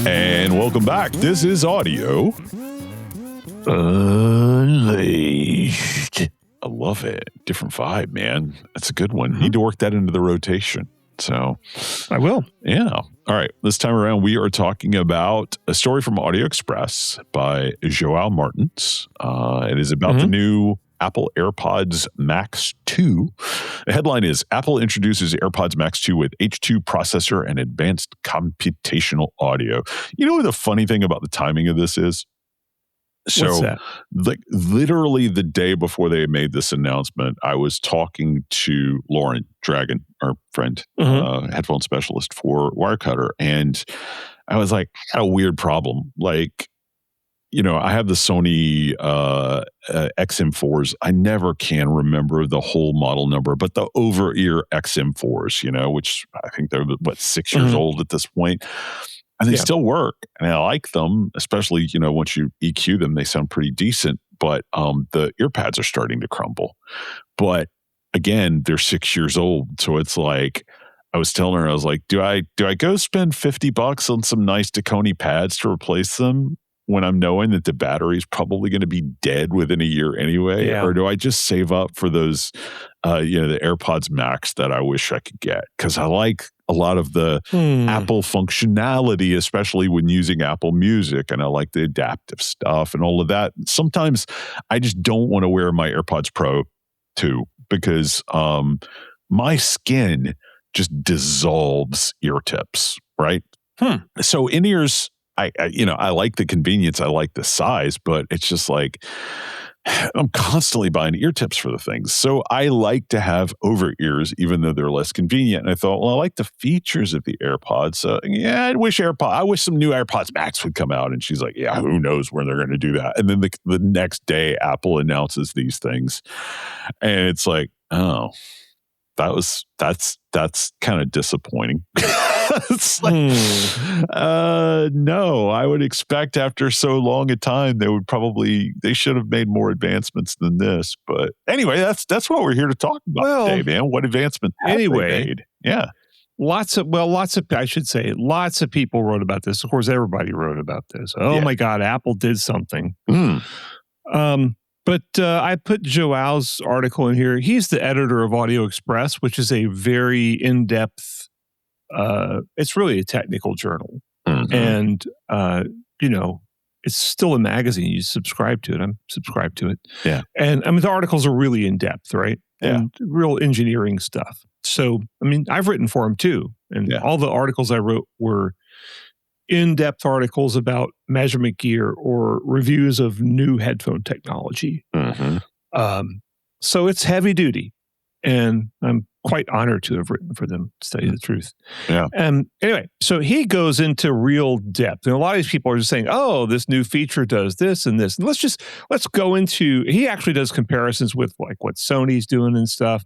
And welcome back. This is Audio Unleashed. I love it. Different vibe, man. That's a good one. Mm-hmm. Need to work that into the rotation. So I will. Yeah. All right. This time around, we are talking about a story from Audio Express by Joao Martins. It is about the new Apple AirPods Max 2. The headline is Apple introduces AirPods Max 2 with H2 processor and advanced computational audio. You know what the funny thing about the timing of this is? So, What's that? like literally the day before they made this announcement, I was talking to Lauren Dragon, our friend, headphone specialist for Wirecutter, and I was like, I had a weird problem. Like, you know, I have the Sony XM4s. I never can remember the whole model number, but the over-ear XM4s, you know, which I think they're, 6 years old at this point. And they still work, and I like them, especially, you know, once you EQ them, they sound pretty decent, but the ear pads are starting to crumble. But again, they're 6 years old, so it's like, I was telling her, I was like, do I go spend $50 on some nice Dakoni pads to replace them when I'm knowing that the battery is probably going to be dead within a year anyway? Yeah. Or do I just save up for those, the AirPods Max that I wish I could get? Because I like a lot of the Apple functionality, especially when using Apple Music, and I like the adaptive stuff and all of that. Sometimes I just don't want to wear my AirPods Pro 2 because my skin just dissolves ear tips, right? So in-ears, I like the convenience, I like the size, but it's just like I'm constantly buying ear tips for the things. So I like to have over ears, even though they're less convenient. And I thought, well, I like the features of the AirPods. So yeah, I wish some new AirPods Max would come out. And she's like, yeah, who knows when they're going to do that? And then the next day, Apple announces these things, and it's like, oh, that's kind of disappointing. It's like, no, I would expect after so long a time, they should have made more advancements than this. But anyway, that's what we're here to talk about today, man. What advancement have they made? Yeah. Lots of people wrote about this. Of course, everybody wrote about this. Oh my God, Apple did something. But I put Joao's article in here. He's the editor of Audio Express, which is a very in-depth, it's really a technical journal. And, it's still a magazine. You subscribe to it. I'm subscribed to it. Yeah. And I mean, the articles are really in-depth, right? Yeah. And real engineering stuff. So, I mean, I've written for him too. And all the articles I wrote were in-depth articles about measurement gear or reviews of new headphone technology. So it's heavy duty, and I'm quite honored to have written for them, to tell you the truth. Yeah. And anyway, so he goes into real depth. And a lot of these people are just saying, oh, this new feature does this and this. And let's go into, he actually does comparisons with like what Sony's doing and stuff.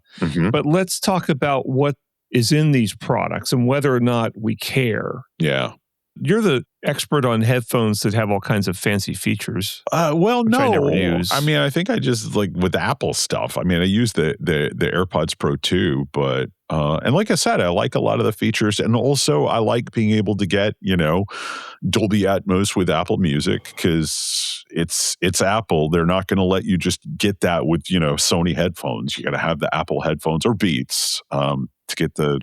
But let's talk about what is in these products and whether or not we care. Yeah. You're the expert on headphones that have all kinds of fancy features. Well, no, I never use. I mean, I think I just like with Apple stuff. I mean, I use the AirPods Pro 2, but and like I said, I like a lot of the features, and also I like being able to get Dolby Atmos with Apple Music because it's Apple. They're not going to let you just get that with Sony headphones. You got to have the Apple headphones or Beats to get the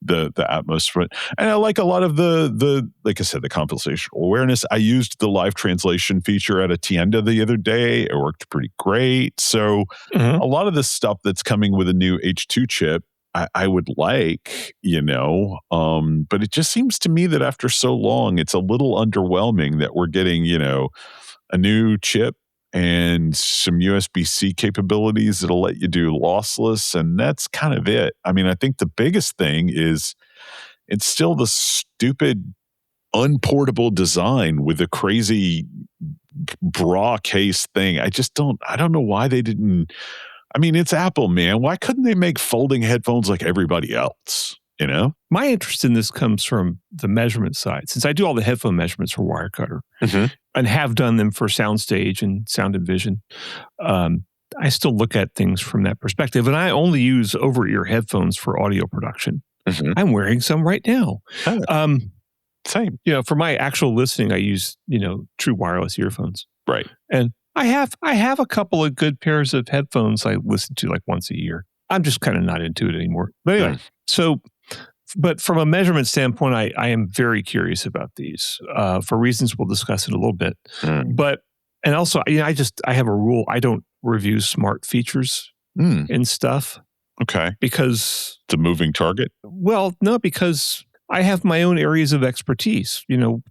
Atmos for it. And I like a lot of the like I said, the conversational awareness. I used the live translation feature at a Tienda the other day. It worked pretty great. So a lot of this stuff that's coming with a new H2 chip I would like, but it just seems to me that after so long, it's a little underwhelming that we're getting, a new chip and some USB-C capabilities that'll let you do lossless, and that's kind of it. I mean, I think the biggest thing is it's still the stupid unportable design with a crazy bra case thing. I don't know why they didn't. I mean, it's Apple, man. Why couldn't they make folding headphones like everybody else? My interest in this comes from the measurement side, since I do all the headphone measurements for Wirecutter and have done them for Soundstage and Sound and Vision. I still look at things from that perspective, and I only use over-ear headphones for audio production. I'm wearing some right now. Same. For my actual listening, I use, true wireless earphones. Right. And I have a couple of good pairs of headphones I listen to like once a year. I'm just kind of not into it anymore. But anyway, but from a measurement standpoint, I am very curious about these for reasons we'll discuss in a little bit. But, and also, I have a rule. I don't review smart features and stuff. Okay. Because it's a moving target? Well, no, because I have my own areas of expertise.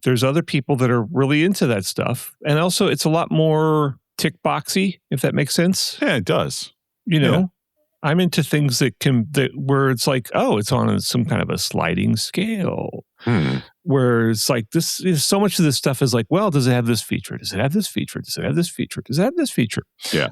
There's other people that are really into that stuff. And also it's a lot more tick boxy, if that makes sense. Yeah, it does. I'm into things where it's like, it's on some kind of a sliding scale. Where it's like so much of this stuff is like, well, does it have this feature? Does it have this feature? Does it have this feature? Does it have this feature? Yeah.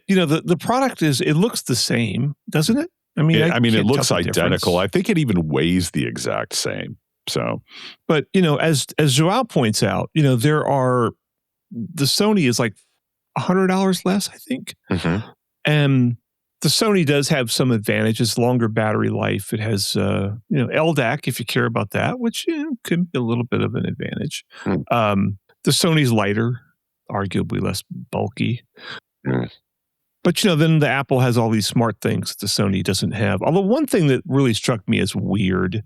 The product it looks the same, doesn't it? I mean, it looks identical. I think it even weighs the exact same. So, but as Joao points out, the Sony is like $100 less, I think, and the Sony does have some advantages: longer battery life. It has LDAC if you care about that, which could be a little bit of an advantage. The Sony's lighter, arguably less bulky. But, then the Apple has all these smart things that the Sony doesn't have. Although one thing that really struck me as weird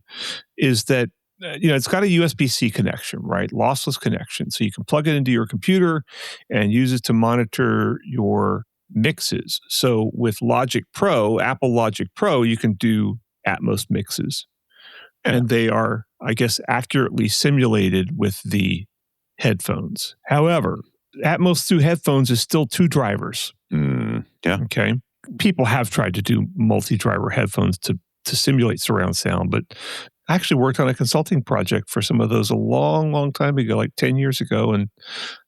is that, it's got a USB-C connection, right? Lossless connection. So you can plug it into your computer and use it to monitor your mixes. So with Logic Pro, Apple Logic Pro, you can do Atmos mixes. And they are, I guess, accurately simulated with the headphones. However, Atmos through headphones is still 2 drivers. Yeah. Okay. People have tried to do multi-driver headphones to simulate surround sound, but I actually worked on a consulting project for some of those a long, long time ago, like 10 years ago, and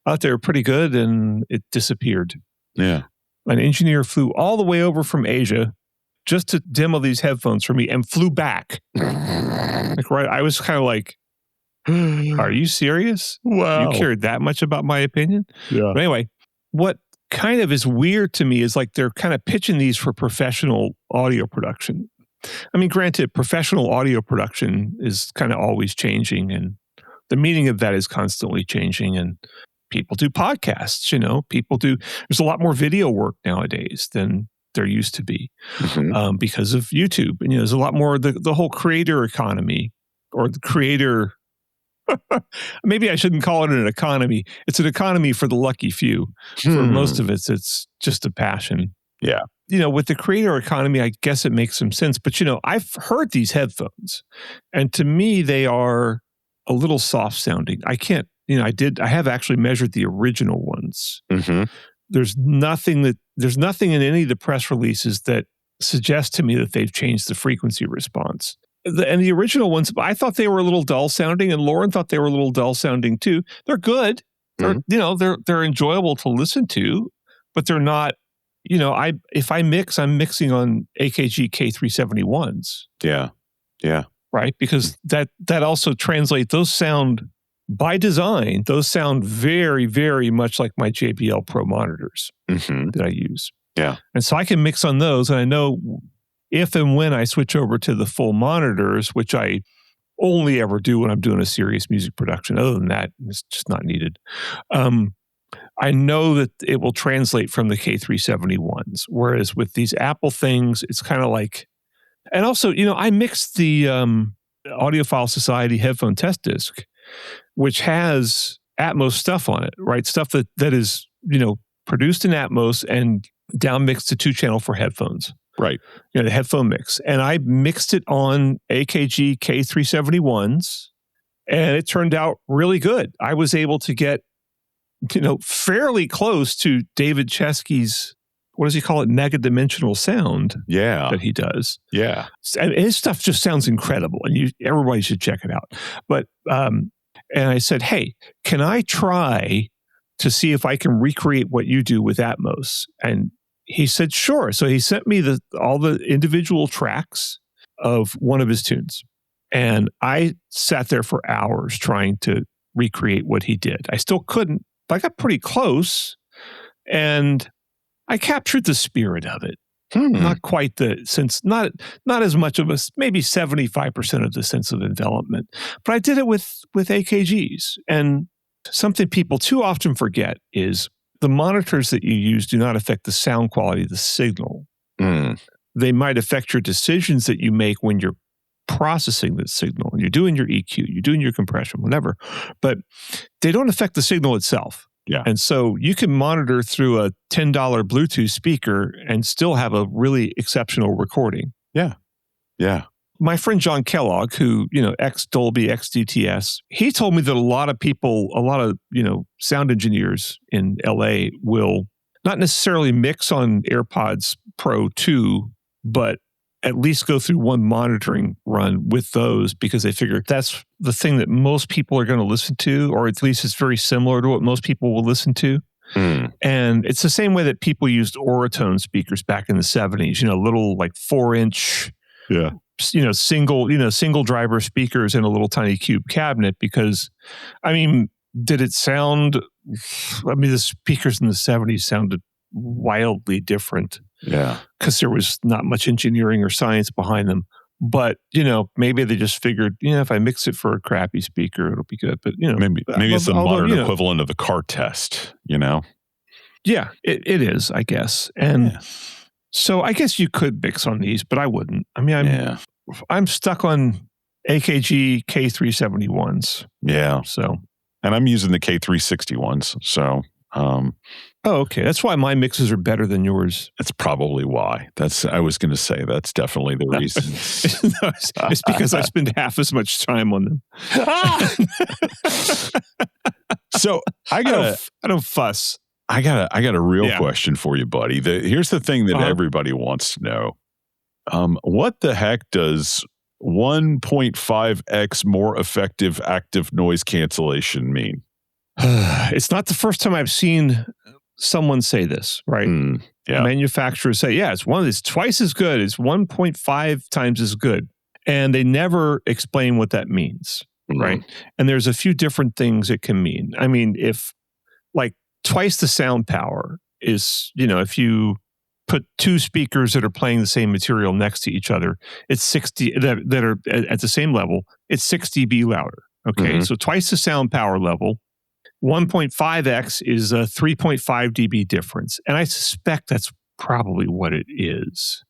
I thought they were pretty good, and it disappeared. Yeah. An engineer flew all the way over from Asia just to demo these headphones for me and flew back. I was kind of like, are you serious? Wow. You cared that much about my opinion? Yeah. But anyway, what kind of is weird to me is like they're kind of pitching these for professional audio production. I mean, granted, professional audio production is kind of always changing, and the meaning of that is constantly changing. And people do podcasts, there's a lot more video work nowadays than there used to be because of YouTube. And, there's a lot more, the whole creator economy, or the creator, maybe I shouldn't call it an economy. It's an economy for the lucky few. For most of it's just a passion. Yeah. With the creator economy, I guess it makes some sense. But, I've heard these headphones, and to me, they are a little soft sounding. I can't, I have actually measured the original ones. There's nothing in any of the press releases that suggests to me that they've changed the frequency response. And the original ones, I thought they were a little dull sounding, and Lauren thought they were a little dull sounding too. They're good. They're enjoyable to listen to, but they're not, if I mix, I'm mixing on AKG K371s. Yeah. Yeah. Right. Because that also translates, those sound, by design, those sound very, very much like my JBL Pro monitors that I use. Yeah. And so I can mix on those, and I know if and when I switch over to the full monitors, which I only ever do when I'm doing a serious music production. Other than that, it's just not needed. I know that it will translate from the K371s. Whereas with these Apple things, it's kind of like, and also, I mixed the Audiophile Society headphone test disc, which has Atmos stuff on it, right? Stuff that is, produced in Atmos and down mixed to 2-channel for headphones. Right. The headphone mix. And I mixed it on AKG K371s, and it turned out really good. I was able to get, fairly close to David Chesky's, what does he call it? Megadimensional sound. Yeah. That he does. Yeah. And his stuff just sounds incredible, and everybody should check it out. But, and I said, hey, can I try to see if I can recreate what you do with Atmos? And he said, sure. So he sent me all the individual tracks of one of his tunes. And I sat there for hours trying to recreate what he did. I still couldn't, but I got pretty close. And I captured the spirit of it. Not quite the sense, not as much of maybe 75% of the sense of envelopment. But I did it with AKGs. And something people too often forget is the monitors that you use do not affect the sound quality of the signal. They might affect your decisions that you make when you're processing the signal, and you're doing your EQ, you're doing your compression, whatever. But they don't affect the signal itself. Yeah. And so you can monitor through a $10 Bluetooth speaker and still have a really exceptional recording. Yeah. Yeah. My friend John Kellogg, who, ex Dolby, ex DTS, he told me that a lot of sound engineers in LA will not necessarily mix on AirPods Pro 2, but at least go through one monitoring run with those, because they figure that's the thing that most people are going to listen to, or at least it's very similar to what most people will listen to. And it's the same way that people used Auratone speakers back in the 70s, little like 4-inch, single driver speakers in a little tiny cube cabinet, because, did it sound, the speakers in the 70s sounded wildly different. Yeah. Because there was not much engineering or science behind them. But, maybe they just figured, if I mix it for a crappy speaker, it'll be good. But, maybe it's the modern equivalent of the car test, Yeah, it is, I guess. And so I guess you could mix on these, but I wouldn't. I'm stuck on AKG K371s. Yeah. So. And I'm using the K361s. So. Okay. That's why my mixes are better than yours. That's probably why. I was going to say that's definitely the reason. No, it's because I spend half as much time on them. So I don't fuss. I got a real question for you, buddy. Here's the thing that everybody wants to know. What the heck does 1.5x more effective active noise cancellation mean? It's not the first time I've seen someone say this, right? Yeah. Manufacturers say, it's twice as good. It's 1.5 times as good. And they never explain what that means, right? And there's a few different things it can mean. If like twice the sound power is, if you put two speakers that are playing the same material next to each other, it's 60 that are at the same level, it's 6 dB louder. Okay. So twice the sound power level. 1.5x is a 3.5 dB difference. And I suspect that's probably what it is.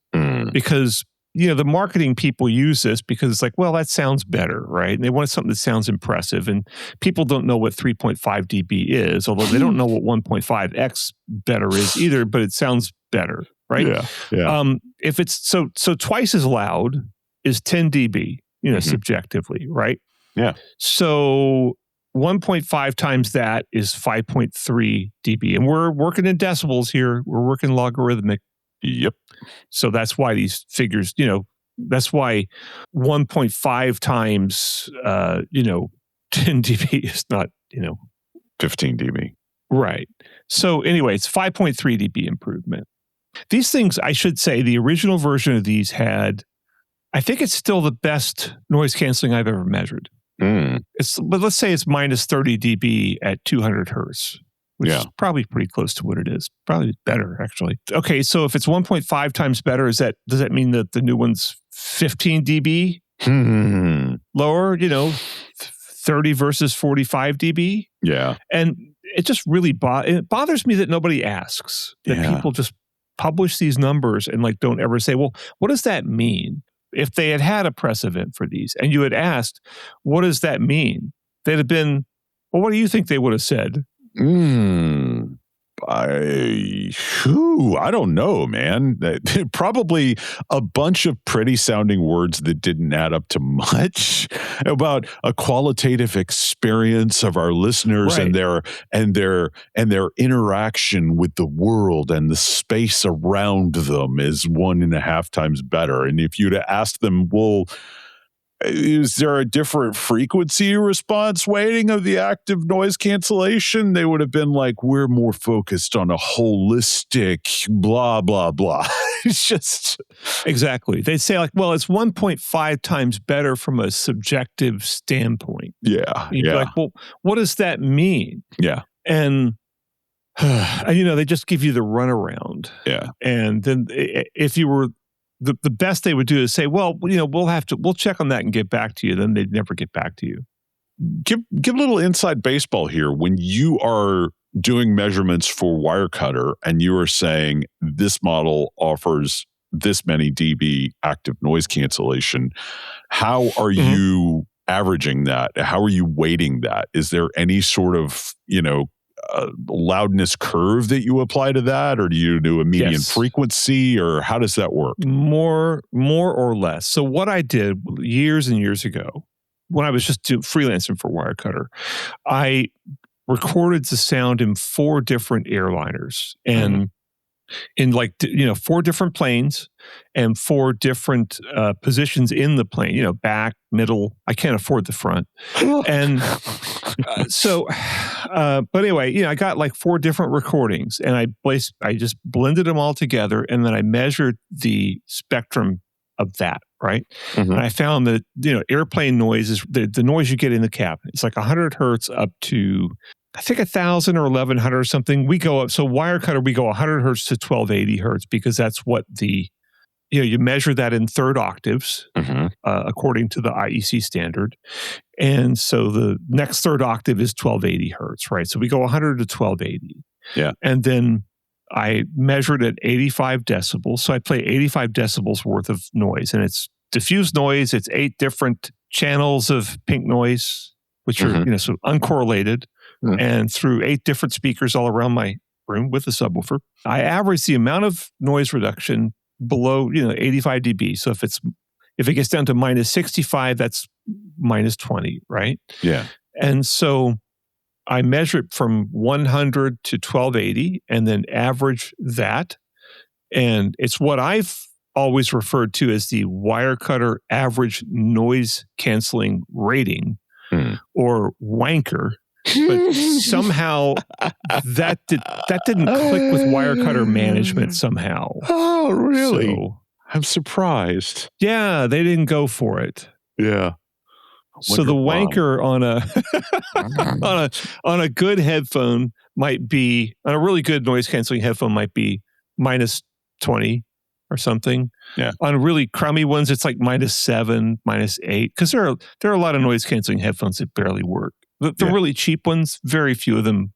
Because, the marketing people use this because it's like, well, that sounds better, right? And they want something that sounds impressive. And people don't know what 3.5 dB is, although they don't know what 1.5x better is either, but it sounds better, right? Yeah. If it's so twice as loud is 10 dB, subjectively, right? Yeah. So 1.5 times that is 5.3 dB. And we're working in decibels here. We're working logarithmic. Yep. So that's why these figures, that's why 1.5 times, 10 dB is not, 15 dB. Right. So anyway, it's 5.3 dB improvement. These things, I should say, the original version of these had, I think it's still the best noise canceling I've ever measured. But let's say it's minus 30 dB at 200 hertz, which is probably pretty close to what it is. Probably better, actually. Okay, so if it's 1.5 times better, does that mean that the new one's 15 dB lower? 30 versus 45 dB? Yeah. And it just really it bothers me that nobody asks, that people just publish these numbers and don't ever say, well, what does that mean? If they had a press event for these and you had asked, what does that mean? They'd have been, well, what do you think they would have said? I don't know, man. Probably a bunch of pretty sounding words that didn't add up to much about a qualitative experience of our listeners and their interaction with the world and the space around them is 1.5 times better. And if you'd have asked them, well, is there a different frequency response weighting of the active noise cancellation? They would have been like, we're more focused on a holistic blah, blah, blah. It's just. Exactly. They'd say like, well, it's 1.5 times better from a subjective standpoint. Yeah. You'd be like, well, what does that mean? Yeah. And, they just give you the runaround. Yeah. And then if you were, the best they would do is say, well, we'll check on that and get back to you. Then they'd never get back to you. Give a little inside baseball here. When you are doing measurements for Wirecutter and you are saying this model offers this many dB active noise cancellation, how are you averaging that? How are you weighting that? Is there any sort of, loudness curve that you apply to that, or do you do a median frequency, or how does that work? More or less. So what I did years and years ago, when I was just freelancing for Wirecutter, I recorded the sound in 4 different airliners and in 4 different planes and 4 different positions in the plane, back, middle. I can't afford the front. And but anyway, I got like 4 different recordings and I just blended them all together and then I measured the spectrum of that, right? And I found that, airplane noise is the noise you get in the cabin. It's like 100 hertz up to, I think 1,000 or 1,100 or something. We go up. So Wirecutter, we go 100 hertz to 1280 hertz because that's what you measure that in third octaves according to the IEC standard. And so the next third octave is 1280 hertz, right? So we go 100 to 1280. Yeah. And then I measured at 85 decibels. So I play 85 decibels worth of noise, and it's diffuse noise. It's 8 different channels of pink noise, which are, so uncorrelated. And through 8 different speakers all around my room with a subwoofer, I average the amount of noise reduction below, 85 dB. So if it gets down to minus 65, that's minus 20, right? Yeah. And so I measure it from 100 to 1280 and then average that. And it's what I've always referred to as the Wirecutter average noise canceling rating or wanker. But somehow that didn't click with Wirecutter management somehow. Oh, really? So, I'm surprised. Yeah, they didn't go for it. Yeah. So the wanker on a good headphone might be, on a really good noise canceling headphone might be minus 20 or something. Yeah. On really crummy ones, it's like minus 7, minus 8, because there are a lot of noise canceling headphones that barely work. The really cheap ones, very few of them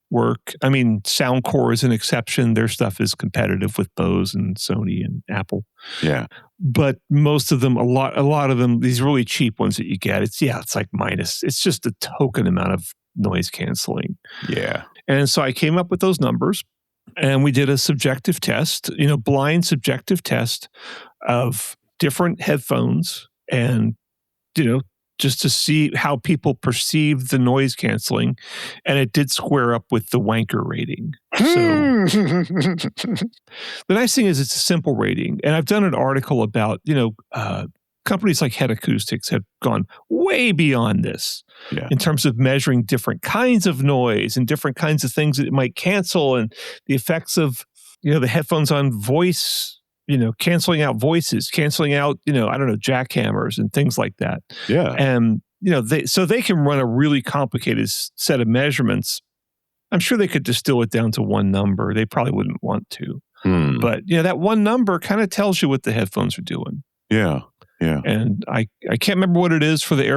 work. I mean, Soundcore is an exception. Their stuff is competitive with Bose and Sony and Apple. Yeah. But most of them, a lot of them, these really cheap ones that you get, it's like minus. It's just a token amount of noise canceling. Yeah. And so I came up with those numbers and we did a subjective test, blind subjective test of different headphones and, just to see how people perceive the noise canceling. And it did square up with the wanker rating. So the nice thing is it's a simple rating. And I've done an article about, companies like Head Acoustics have gone way beyond this in terms of measuring different kinds of noise and different kinds of things that it might cancel and the effects of, the headphones on voice, canceling out voices, canceling out, jackhammers and things like that. Yeah. And, they can run a really complicated set of measurements. I'm sure they could distill it down to one number. They probably wouldn't want to. But, that one number kind of tells you what the headphones are doing. Yeah. Yeah. And I can't remember what it is for the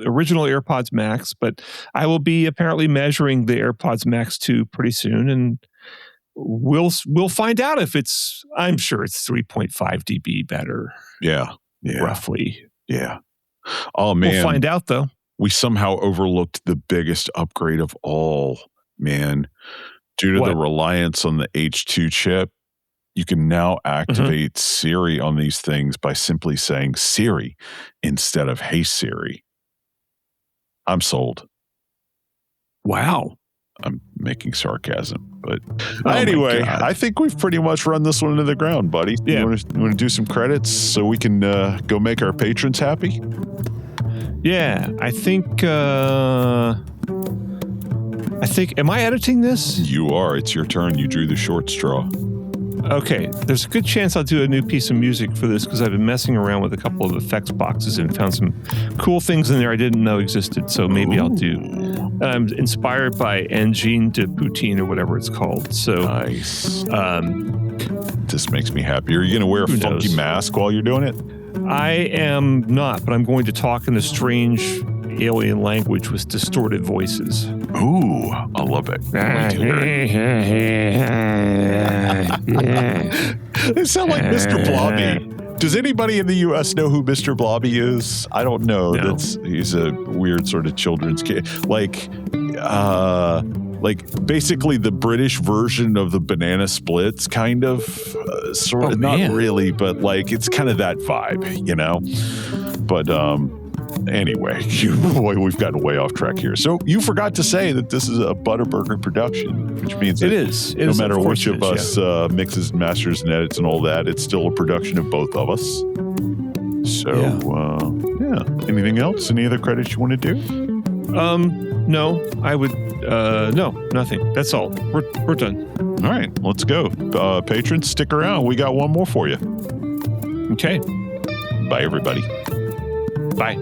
original AirPods Max, but I will be apparently measuring the AirPods Max 2 pretty soon. And we'll find out if I'm sure it's 3.5 dB better. Yeah. Roughly. Yeah. Oh, man. We'll find out, though. We somehow overlooked the biggest upgrade of all, man. Due to the reliance on the H2 chip, you can now activate Siri on these things by simply saying Siri instead of Hey Siri. I'm sold. Wow. I'm making sarcasm, but anyway, I think we've pretty much run this one into the ground, buddy. Yeah. You want to do some credits so we can go make our patrons happy? Yeah, I think, am I editing this? You are. It's your turn. You drew the short straw. Okay, there's a good chance I'll do a new piece of music for this because I've been messing around with a couple of effects boxes and found some cool things in there I didn't know existed. So maybe I'll do. I'm inspired by Engine de Poutine or whatever it's called. So nice. This makes me happy. Are you going to wear a funky mask while you're doing it? I am not, but I'm going to talk in a strange alien language with distorted voices. Ooh, I love it. They sound like Mr. Blobby. Does anybody in the U.S. know who Mr. Blobby is? I don't know. No. He's a weird sort of children's kid. Like basically the British version of the Banana Splits, kind of. Sort of, not really, but like it's kind of that vibe, you know? But anyway, boy, we've gotten way off track here. So you forgot to say that this is a Butterburger production, which means it is. No matter which of us mixes and masters and edits and all that, it's still a production of both of us. So, yeah. Anything else? Any other credits you want to do? No, I would. No, nothing. That's all. We're done. All right, let's go. Patrons, stick around. We got one more for you. Okay. Bye, everybody. Bye.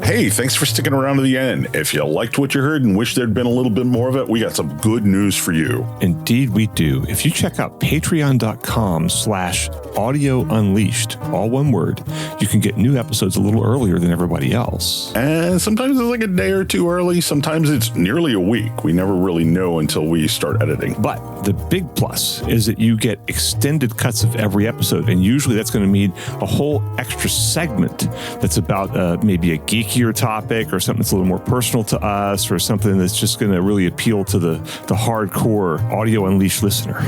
Hey, thanks for sticking around to the end. If you liked what you heard and wish there'd been a little bit more of it, we got some good news for you. Indeed, we do. If you check out patreon.com/audio unleashed, all one word, you can get new episodes a little earlier than everybody else. And sometimes it's like a day or two early. Sometimes it's nearly a week. We never really know until we start editing. But the big plus is that you get extended cuts of every episode. And usually that's going to mean a whole extra segment that's about maybe a geekier topic or something that's a little more personal to us or something that's just going to really appeal to the hardcore Audio Unleashed listener.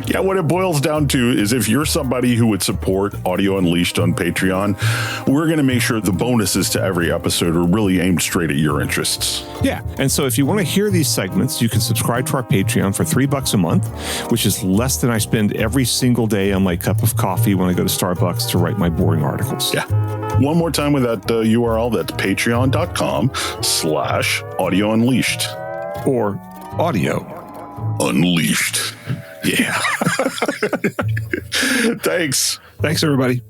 Yeah, what it boils down to is if you're somebody who would support Audio Unleashed on Patreon, we're going to make sure the bonuses to every episode are really aimed straight at your interests. Yeah, and so if you want to hear these segments, you can subscribe to our Patreon for $3 a month, which is less than I spend every single day on my cup of coffee when I go to Starbucks to write my boring articles. Yeah. One more time with that URL, that's patreon.com/audio unleashed. Or audio unleashed. Yeah. Thanks. Thanks, everybody.